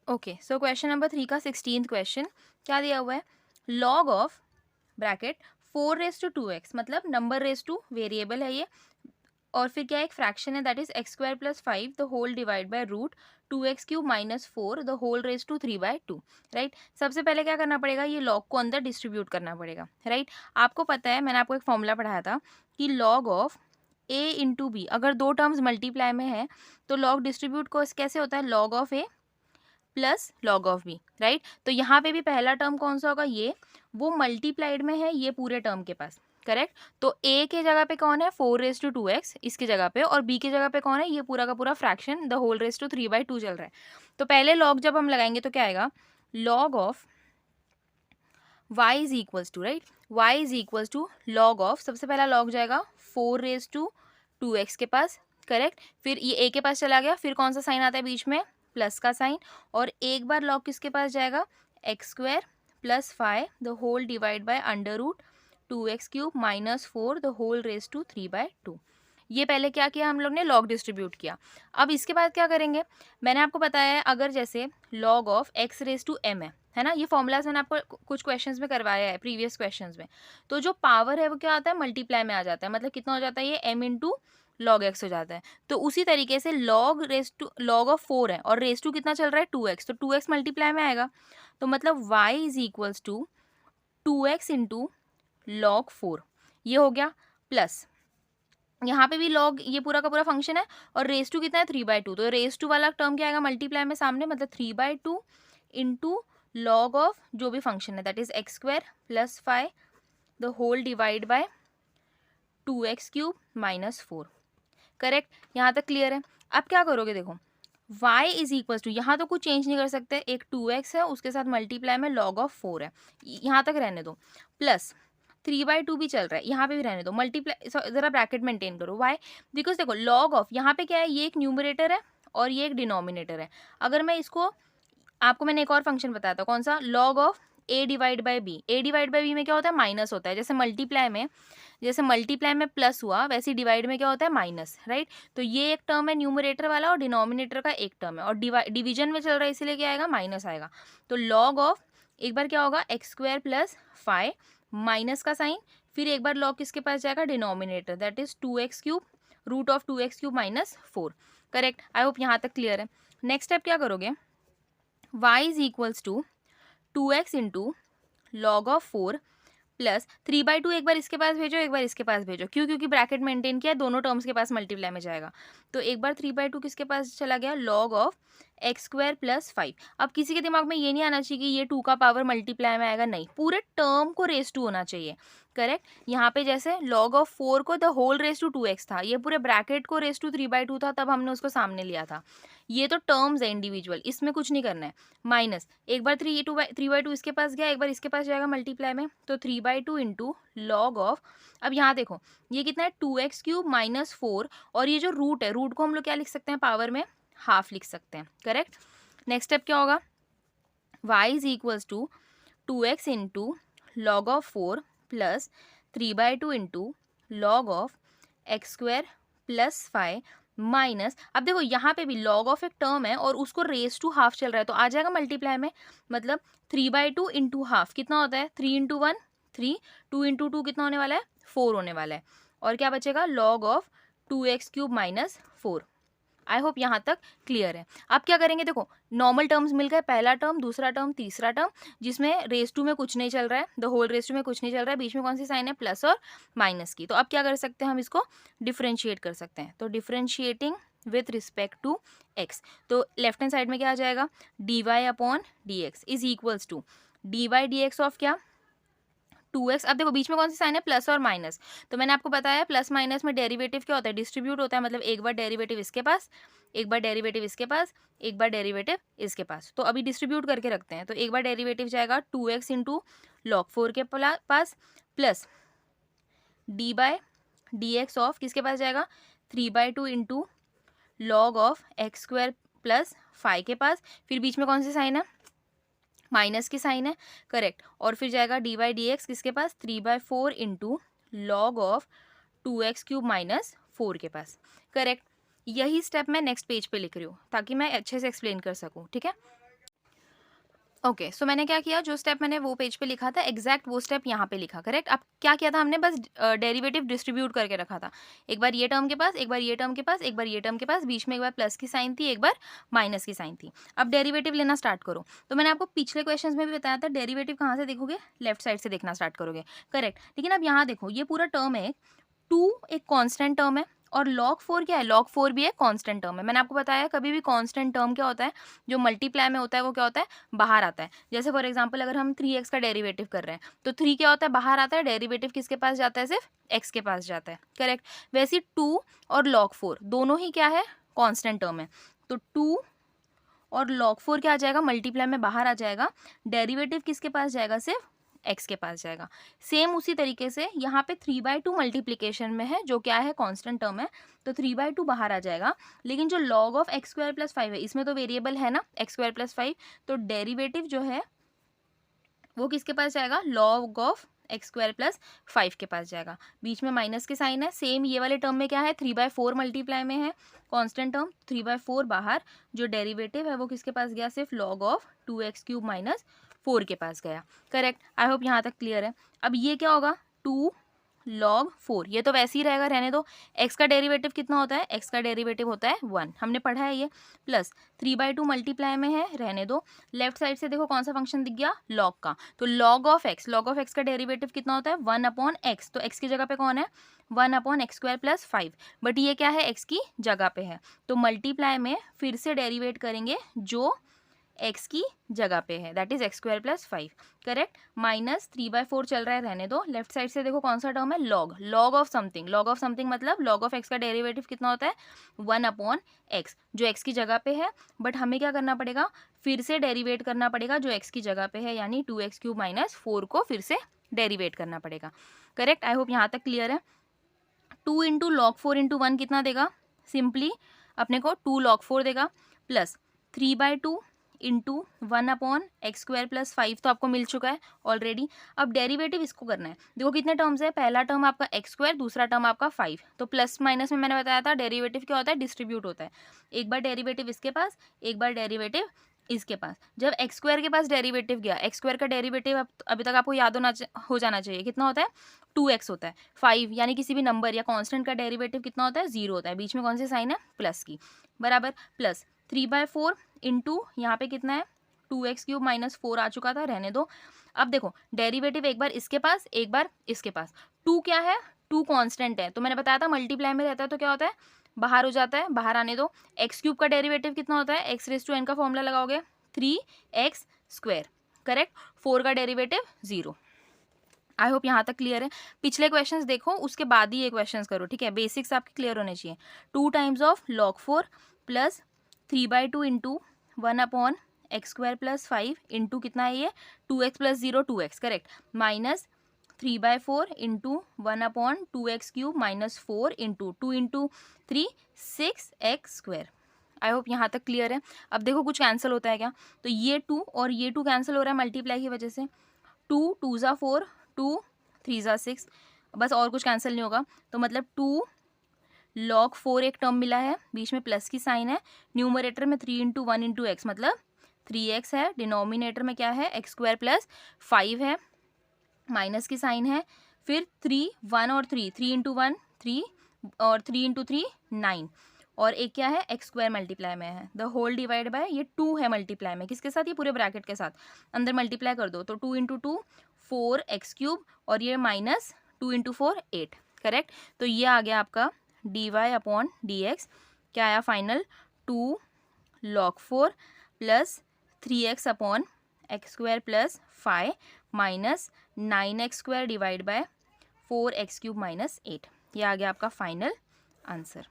Okay, so question number 3 का 16th question क्या दिया हुआ है? Log of bracket 4 raise to 2x, मतलब नंबर रेज टू वेरिएबल है ये, और फिर क्या है, एक फ्रैक्शन है, that is x² + 5 the whole divide by root 2x³ - 4 the whole raise to 3/2। Right, सबसे पहले क्या करना पड़ेगा, ये लॉग को अंदर डिस्ट्रीब्यूट करना पड़ेगा। राइट, आपको पता है, मैंने आपको एक फॉर्मूला पढ़ाया था कि log of a into B, अगर दो टर्म्स मल्टीप्लाई में है तो लॉग डिस्ट्रीब्यूट को कैसे होता है, log of A plus log of B. Right, तो यहाँ पे भी पहला टर्म कौन सा होगा, ये वो मल्टीप्लाइड में है ये पूरे टर्म के पास। करेक्ट, तो a के जगह पे कौन है, 4 रेज टू 2x इसकी जगह पे, और b की जगह पे कौन है, ये पूरा का पूरा fraction the whole raise to 3/2 चल रहा है। तो पहले लॉग जब हम लगाएंगे तो क्या आएगा, log of y is equals to, right, y is equals to log of, सबसे पहला लॉग जाएगा 4 रेज टू 2x के पास। करेक्ट, फिर ये a के पास चला गया, फिर कौन सा साइन आता है बीच में, प्लस का साइन, और एक बार लॉग किसके पास जाएगा, x² + 5 the whole divide by under root 2x³ - 4 the whole raise to 3/2। ये पहले क्या किया हम लोग ने, लॉग डिस्ट्रीब्यूट किया। अब इसके बाद क्या करेंगे, मैंने आपको बताया है, अगर जैसे लॉग ऑफ x⁻m है ना, ये फॉर्मूलाज मैंने आपको कुछ क्वेश्चंस में करवाया है, प्रीवियस क्वेश्चंस में। तो जो पावर है वो क्या आता है, मल्टीप्लाई में आ जाता है, मतलब कितना हो जाता है, ये m इंटू लॉग एक्स हो जाता है। तो उसी तरीके से लॉग ऑफ 4 है और रेज टू कितना चल रहा है, 2x, तो 2x मल्टीप्लाई में आएगा। तो मतलब y is equals to 2x into log 4, ये हो गया, प्लस यहाँ पे भी लॉग, ये पूरा का पूरा फंक्शन है, और रेज टू कितना है, 3/2, तो रेज टू वाला टर्म क्या आएगा मल्टीप्लाई में सामने, मतलब 3/2 इंटू लॉग ऑफ जो भी फंक्शन है, that is x² + 5 the whole divide by 2x³ - 4। Correct, यहाँ तक क्लियर है। अब क्या करोगे, देखो y इज इक्वल टू, यहाँ तो कुछ चेंज नहीं कर सकते, एक 2x है उसके साथ मल्टीप्लाई में लॉग ऑफ 4 है, यहाँ तक रहने दो, प्लस 3/2 भी चल रहा है, यहाँ पे भी रहने दो, मल्टीप्लाई, जरा ब्रैकेट मेंटेन करो। वाई, बिकॉज देखो लॉग ऑफ यहाँ पे क्या है, ये एक न्यूमरेटर है और ये एक डिनोमिनेटर है। अगर मैं इसको, आपको मैंने एक और फंक्शन बताया था, कौन सा, log of a divide by B, a divide by B में क्या होता है, माइनस होता है, जैसे मल्टीप्लाई में प्लस हुआ, वैसे डिवाइड में क्या होता है, माइनस। राइट, तो ये एक टर्म है न्यूमरेटर वाला और डिनोमिनेटर का एक टर्म है, और डिवीजन में चल रहा है, इसीलिए क्या आएगा, माइनस आएगा। तो लॉग ऑफ, एक बार क्या होगा, x² + 5 माइनस का साइन, फिर एक बार लॉग किसके पास जाएगा, denominator, that is 2x³ root of 2x³ - 4। Correct, I hope यहाँ तक क्लियर है। नेक्स्ट स्टेप क्या करोगे, y is equals to 2x into log of 4 plus 3/2, एक बार इसके पास भेजो, एक बार इसके पास भेजो, क्यों, क्योंकि ब्रैकेट मेंटेन किया है, दोनों टर्म्स के पास मल्टीप्लाई में जाएगा। तो एक बार 3/2 किसके पास चला गया, लॉग ऑफ x² + 5। अब किसी के दिमाग में ये नहीं आना चाहिए कि ये 2 का पावर मल्टीप्लाई में आएगा, नहीं, पूरे टर्म को रेज टू होना चाहिए। करेक्ट, यहाँ पे जैसे लॉग ऑफ 4 को the whole raise to 2x था, ये पूरे ब्रैकेट को रेज टू 3/2 था, तब हमने उसको सामने लिया था। ये तो टर्म्स है इंडिविजुअल, इसमें कुछ नहीं करना है। माइनस, एक बार 3/2 इसके पास गया, एक बार इसके पास जाएगा मल्टीप्लाई में, तो 3/2 इंटू लॉग ऑफ, अब यहाँ देखो ये कितना है, 2x³ - 4, और ये जो रूट है, रूट को हम लोग क्या लिख सकते हैं, पावर में हाफ लिख सकते हैं। करेक्ट, नेक्स्ट स्टेप क्या होगा, y is equals to 2x into log of 4 plus 3/2 into log of x² + 5 minus, अब देखो यहाँ पे भी लॉग ऑफ एक टर्म है और उसको रेज टू हाफ चल रहा है, तो आ जाएगा मल्टीप्लाई में, मतलब 3/2 इंटू हाफ कितना होता है, 3 इंटू 1 3, 2 इंटू 2 कितना होने वाला है, 4 होने वाला है, और क्या बचेगा, log of 2x³ - 4। I hope यहाँ तक क्लियर है। अब क्या करेंगे, देखो नॉर्मल टर्म्स मिल गए, पहला टर्म, दूसरा टर्म, तीसरा टर्म, जिसमें रेज टू में कुछ नहीं चल रहा है, द होल रेज टू में कुछ नहीं चल रहा है, बीच में कौन सी साइन है, प्लस और माइनस की। तो अब क्या कर सकते हैं, हम इसको डिफ्रेंशिएट कर सकते हैं। तो differentiating with respect to x, तो लेफ्ट हैंड साइड में क्या आ जाएगा, dy/dx is equals to dy/dx of क्या, 2x। अब देखो बीच में कौन सी साइन है, प्लस और माइनस, तो मैंने आपको बताया प्लस माइनस में डेरिवेटिव क्या होता है, डिस्ट्रीब्यूट होता है, मतलब एक बार डेरिवेटिव इसके पास, एक बार डेरिवेटिव इसके पास, एक बार डेरिवेटिव इसके पास। तो अभी डिस्ट्रीब्यूट करके रखते हैं, तो एक बार डेरिवेटिव जाएगा 2x इंटू लॉग 4 के पास, प्लस dy/dx ऑफ किसके पास जाएगा, 3/2 इंटू लॉग ऑफ x² + 5 के पास, फिर बीच में कौन सी साइन है, माइनस की साइन है। करेक्ट, और फिर जाएगा dy/dx किसके पास, 3/4 इंटू लॉग ऑफ 2x³ - 4 के पास। करेक्ट, यही स्टेप मैं नेक्स्ट पेज पे लिख रही हूँ ताकि मैं अच्छे से एक्सप्लेन कर सकूँ, ठीक है। ओके, सो मैंने क्या किया, जो स्टेप मैंने वो पेज पे लिखा था एग्जैक्ट वो स्टेप यहाँ पे लिखा, करेक्ट। अब क्या किया था हमने, बस डेरिवेटिव डिस्ट्रीब्यूट करके रखा था, एक बार ये टर्म के पास, एक बार ये टर्म के पास, एक बार ये टर्म के पास, बीच में एक बार प्लस की साइन थी, एक बार माइनस की साइन थी। अब डेरिवेटिव लेना स्टार्ट करो। तो मैंने आपको पिछले क्वेश्चन में भी बताया था, डेरिवेटिव कहाँ से देखोगे, लेफ्ट साइड से देखना स्टार्ट करोगे, करेक्ट। लेकिन अब यहाँ देखो, ये पूरा टर्म है, टू एक कांस्टेंट टर्म है, और log 4 क्या है, log 4 भी एक कांस्टेंट टर्म है। मैंने आपको बताया कभी भी कांस्टेंट टर्म क्या होता है, जो मल्टीप्लाई में होता है वो क्या होता है, बाहर आता है। जैसे फॉर एग्जांपल अगर हम 3x का डेरिवेटिव कर रहे हैं तो 3 क्या होता है, बाहर आता है, डेरिवेटिव किसके पास जाता है, सिर्फ x के पास जाता है, करेक्ट। वैसे 2 और log 4 दोनों ही क्या है, कांस्टेंट टर्म है। तो 2 और log 4 क्या आ जाएगा, मल्टीप्लाई में बाहर आ जाएगा, डेरिवेटिव किसके पास जाएगा, सिर्फ x के पास जाएगा। सेम उसी तरीके से यहाँ पे 3/2 मल्टीप्लीकेशन में है, जो क्या है, कांस्टेंट टर्म है, तो 3/2 बाहर आ जाएगा। लेकिन जो log of x square plus 5 है, इसमें तो वेरिएबल है ना x स्क्वायर प्लस 5, तो डेरिवेटिव जो है वो किसके पास जाएगा, log of x square plus 5 के पास जाएगा। बीच में माइनस के साइन है। सेम ये वाले टर्म में क्या है, 3/4 मल्टीप्लाई में है, कांस्टेंट टर्म, 3/4 बाहर, जो डेरिवेटिव है वो किसके पास गया, सिर्फ log ऑफ 2x³ माइनस 4 के पास गया, करेक्ट। आई होप यहाँ तक क्लियर है। अब ये क्या होगा, 2 log 4, ये तो वैसे ही रहेगा, रहने दो। x का डेरिवेटिव कितना होता है, x का डेरिवेटिव होता है 1, हमने पढ़ा है ये, प्लस 3/2 मल्टीप्लाई में है, रहने दो। लेफ्ट साइड से देखो कौन सा फंक्शन दिख गया, log का, तो log ऑफ x का डेरिवेटिव कितना होता है, 1/x, तो x की जगह पे कौन है, 1/x² प्लस 5, बट ये क्या है, x की जगह पे है, तो मल्टीप्लाई में फिर से डेरिवेट करेंगे जो x की जगह पे है, that is x² plus 5, correct. Minus 3/4 चल रहा है, रहने दो। लेफ्ट साइड से देखो कौन सा टर्म है, log of something, log of something मतलब log ऑफ x का डेरिवेटिव कितना होता है, 1/x, जो x की जगह पे है, बट हमें क्या करना पड़ेगा, फिर से डेरिवेट करना पड़ेगा जो x की जगह पे है, यानी 2x³ माइनस 4 को फिर से डेरिवेट करना पड़ेगा, करेक्ट। आई होप यहाँ तक क्लियर है। 2 इंटू log 4 इंटू 1 कितना देगा, सिंपली अपने को 2 log 4 देगा, प्लस 3/2 इंटू 1/x² प्लस 5 तो आपको मिल चुका है ऑलरेडी। अब डेरिवेटिव इसको करना है, देखो कितने टर्म्स है, पहला टर्म आपका x², दूसरा टर्म आपका 5, तो प्लस माइनस में मैंने बताया था डेरिवेटिव क्या होता है, डिस्ट्रीब्यूट होता है, एक बार डेरिवेटिव इसके पास, एक बार डेरिवेटिव इसके पास। जब x² के पास डेरिवेटिव गया, x² का डेरिवेटिव अभी तक आपको याद हो जाना चाहिए, कितना होता है, 2x होता है। 5 यानी किसी भी नंबर या कांस्टेंट का डेरिवेटिव कितना होता है, 0 होता है, बीच में कौन सी साइन है, प्लस की, बराबर, प्लस 3/4 इंटू यहाँ पे कितना है, 2x³ माइनस 4 आ चुका था, रहने दो। अब देखो डेरिवेटिव एक बार इसके पास, एक बार इसके पास, 2 क्या है, 2 कांस्टेंट है, तो मैंने बताया था मल्टीप्लाई में रहता है तो क्या होता है, बाहर हो जाता है, बाहर आने दो। x³ का डेरिवेटिव कितना होता है, x⁻n का फॉर्मूला लगाओगे 3x², करेक्ट। 4 का डेरिवेटिव 0। आई होप यहाँ तक क्लियर है। पिछले क्वेश्चंस देखो, उसके बाद ही ये क्वेश्चंस करो, ठीक है, बेसिक्स आपके क्लियर होने चाहिए। 2 times of log 4 plus 3/2 into 1/x² plus 5 into कितना है ये, 2x plus 0 2x, correct, minus 3/4 into 1/2x³ minus 4 into 2 into 3 6x²। आई होप यहाँ तक क्लियर है। अब देखो कुछ कैंसिल होता है क्या, तो ये 2 और ये 2 कैंसिल हो रहा है मल्टीप्लाई की वजह से, 2 2 ज़ा 4, 2 3 ज़ा 6, बस और कुछ कैंसिल नहीं होगा, तो मतलब 2 log 4 एक टर्म मिला है, बीच में प्लस की साइन है, न्यूमरेटर में 3 इंटू 1 इंटू एक्स मतलब 3x है, डिनोमिनेटर में क्या है, x² प्लस 5 है, माइनस की साइन है, फिर 3 1 और 3 3 इंटू 1 3 और 3 इंटू 3 9, और एक क्या है, x² मल्टीप्लाई में है, द होल डिवाइड बाय, ये 2 है मल्टीप्लाई में, किसके साथ, ये पूरे ब्रैकेट के साथ, अंदर मल्टीप्लाई कर दो, तो 2 इंटू 2 4x³ और ये माइनस 2 इंटू 4 8, करेक्ट। तो ये आ गया आपका dy/dx, क्या आया final, 2 log 4 plus 3x/x² plus 5 minus 9x² divide by 4x³ minus 8, ये आ गया आपका फाइनल आंसर।